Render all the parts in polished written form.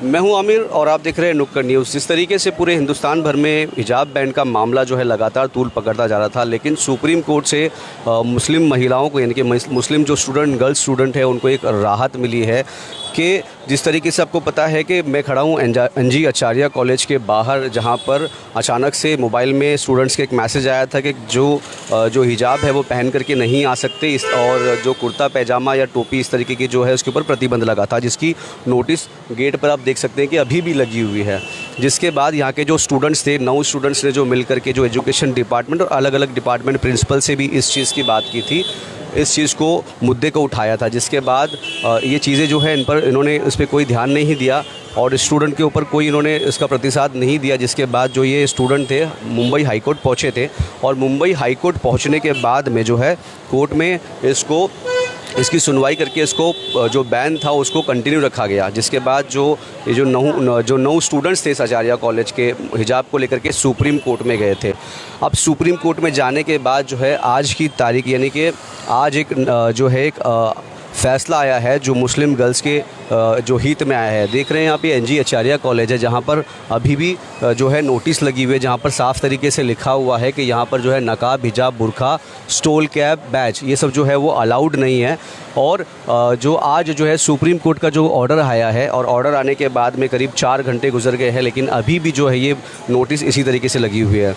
मैं हूं आमिर और आप देख रहे हैं नुक्कड़ न्यूज़। जिस तरीके से पूरे हिंदुस्तान भर में हिजाब बैन का मामला जो है लगातार तूल पकड़ता जा रहा था, लेकिन सुप्रीम कोर्ट से मुस्लिम महिलाओं को यानी कि मुस्लिम जो गर्ल्स स्टूडेंट है उनको एक राहत मिली है कि जिस तरीके से आपको पता है कि मैं खड़ा हूँ एनजी आचार्य कॉलेज के बाहर, जहाँ पर अचानक से मोबाइल में स्टूडेंट्स के एक मैसेज आया था कि जो हिजाब है वो पहन करके नहीं आ सकते, और जो कुर्ता पैजामा या टोपी इस तरीके की जो है उसके ऊपर प्रतिबंध लगा था, जिसकी नोटिस गेट पर आप देख सकते हैं कि अभी भी लगी हुई है। जिसके बाद यहाँ के जो स्टूडेंट्स थे, 9 स्टूडेंट्स ने जो मिल करके जो एजुकेशन डिपार्टमेंट और अलग अलग डिपार्टमेंट प्रिंसिपल से भी इस चीज़ की बात की थी, इस चीज़ को मुद्दे को उठाया था। जिसके बाद ये चीज़ें जो है इन्होंने इस पर कोई ध्यान नहीं दिया और स्टूडेंट के ऊपर कोई इन्होंने इसका प्रतिसाद नहीं दिया। जिसके बाद जो ये स्टूडेंट थे मुंबई हाई कोर्ट पहुँचे थे, और मुंबई हाई कोर्ट पहुँचने के बाद में जो है कोर्ट में इसकी सुनवाई करके इसको जो बैन था उसको कंटिन्यू रखा गया। जिसके बाद जो 9 स्टूडेंट्स थे इस आचार्य कॉलेज के, हिजाब को लेकर के सुप्रीम कोर्ट में गए थे। अब सुप्रीम कोर्ट में जाने के बाद जो है आज की तारीख यानी कि आज एक फ़ैसला आया है जो मुस्लिम गर्ल्स के जो हित में आया है। देख रहे हैं यहाँ पे एनजी आचार्य कॉलेज है, जहाँ पर अभी भी जो है नोटिस लगी हुई है, जहाँ पर साफ़ तरीके से लिखा हुआ है कि यहाँ पर जो है नकाब, हिजाब, बुर्का, स्टोल कैप, बैच, ये सब जो है वो अलाउड नहीं है। और जो आज जो है सुप्रीम कोर्ट का जो ऑर्डर आया है, और ऑर्डर आने के बाद में करीब 4 घंटे गुजर गए हैं, लेकिन अभी भी जो है ये नोटिस इसी तरीके से लगी हुई है।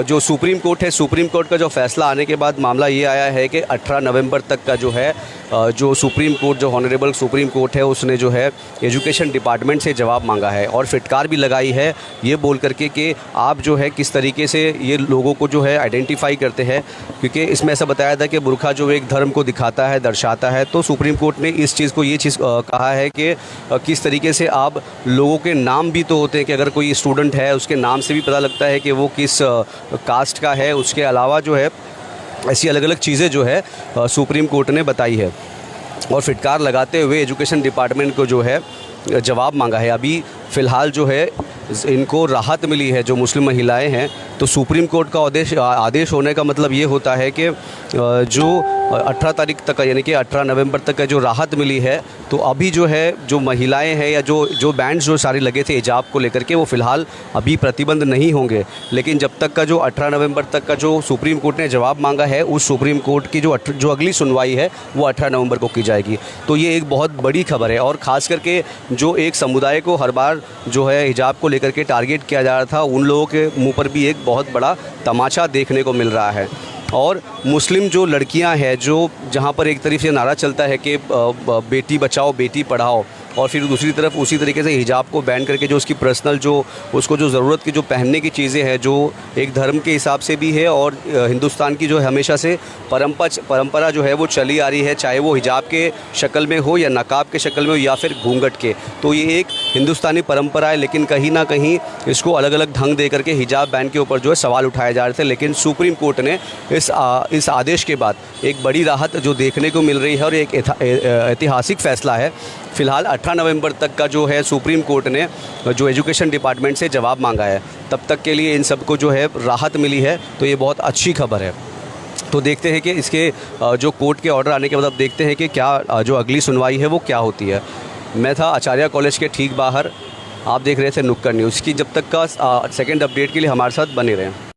जो सुप्रीम कोर्ट है, सुप्रीम कोर्ट का जो फ़ैसला आने के बाद मामला ये आया है कि 18 नवंबर तक का जो है जो सुप्रीम कोर्ट, जो ऑनरेबल सुप्रीम कोर्ट है, उसने जो है एजुकेशन डिपार्टमेंट से जवाब मांगा है और फिटकार भी लगाई है ये बोल करके कि आप जो है किस तरीके से ये लोगों को जो है आइडेंटिफाई करते हैं, क्योंकि इसमें ऐसा बताया था कि बुर्का जो एक धर्म को दिखाता है, दर्शाता है। तो सुप्रीम कोर्ट ने इस चीज़ को कहा है कि किस तरीके से आप लोगों के नाम भी तो होते हैं कि अगर कोई स्टूडेंट है उसके नाम से भी पता लगता है कि वो किस कास्ट का है। उसके अलावा जो है ऐसी अलग अलग चीज़ें जो है सुप्रीम कोर्ट ने बताई है, और फिटकार लगाते हुए एजुकेशन डिपार्टमेंट को जो है जवाब मांगा है। अभी फ़िलहाल जो है इनको राहत मिली है जो मुस्लिम महिलाएं हैं। तो सुप्रीम कोर्ट का आदेश होने का मतलब ये होता है कि जो 18 तारीख तक यानी कि 18 नवंबर तक का जो राहत मिली है, तो अभी जो है जो महिलाएं हैं या जो बैंड्स जो सारे लगे थे हिजाब को लेकर के, वो फ़िलहाल अभी प्रतिबंध नहीं होंगे। लेकिन जब तक का जो 18 नवंबर तक का जो सुप्रीम कोर्ट ने जवाब मांगा है, उस सुप्रीम कोर्ट की जो अगली सुनवाई है वो 18 नवंबर को की जाएगी। तो ये एक बहुत बड़ी खबर है, और ख़ास करके जो एक समुदाय को हर बार जो है हिजाब को लेकर के टारगेट किया जा रहा था, उन लोगों के मुंह पर भी एक बहुत बड़ा तमाचा देखने को मिल रहा है। और मुस्लिम जो लड़कियां हैं, जो जहां पर एक तरफ से नारा चलता है कि बेटी बचाओ बेटी पढ़ाओ, और फिर दूसरी तरफ उसी तरीके से हिजाब को बैन करके जो उसकी पर्सनल उसको जो ज़रूरत की जो पहनने की चीज़ें हैं, जो एक धर्म के हिसाब से भी है, और हिंदुस्तान की जो हमेशा से परंपरा जो है वो चली आ रही है, चाहे वो हिजाब के शक्ल में हो या नकाब के शक्ल में हो या फिर घूंघट के। तो ये एक हिंदुस्तानी परंपरा है, लेकिन कहीं ना कहीं इसको अलग अलग ढंग दे करके हिजाब बैन के ऊपर जो है सवाल उठाए जा रहे थे। लेकिन सुप्रीम कोर्ट ने इस आदेश के बाद एक बड़ी राहत जो देखने को मिल रही है, और एक ऐतिहासिक फ़ैसला है। फ़िलहाल 18 नवंबर तक का जो है सुप्रीम कोर्ट ने जो एजुकेशन डिपार्टमेंट से जवाब मांगा है, तब तक के लिए इन सबको जो है राहत मिली है। तो ये बहुत अच्छी खबर है। तो देखते हैं कि इसके जो कोर्ट के ऑर्डर आने के बाद अब देखते हैं कि क्या जो अगली सुनवाई है वो क्या होती है। मैं था आचार्य कॉलेज के ठीक बाहर, आप देख रहे थे नुक्कड़ न्यूज़ की। जब तक का सेकंड अपडेट के लिए हमारे साथ बने रहें।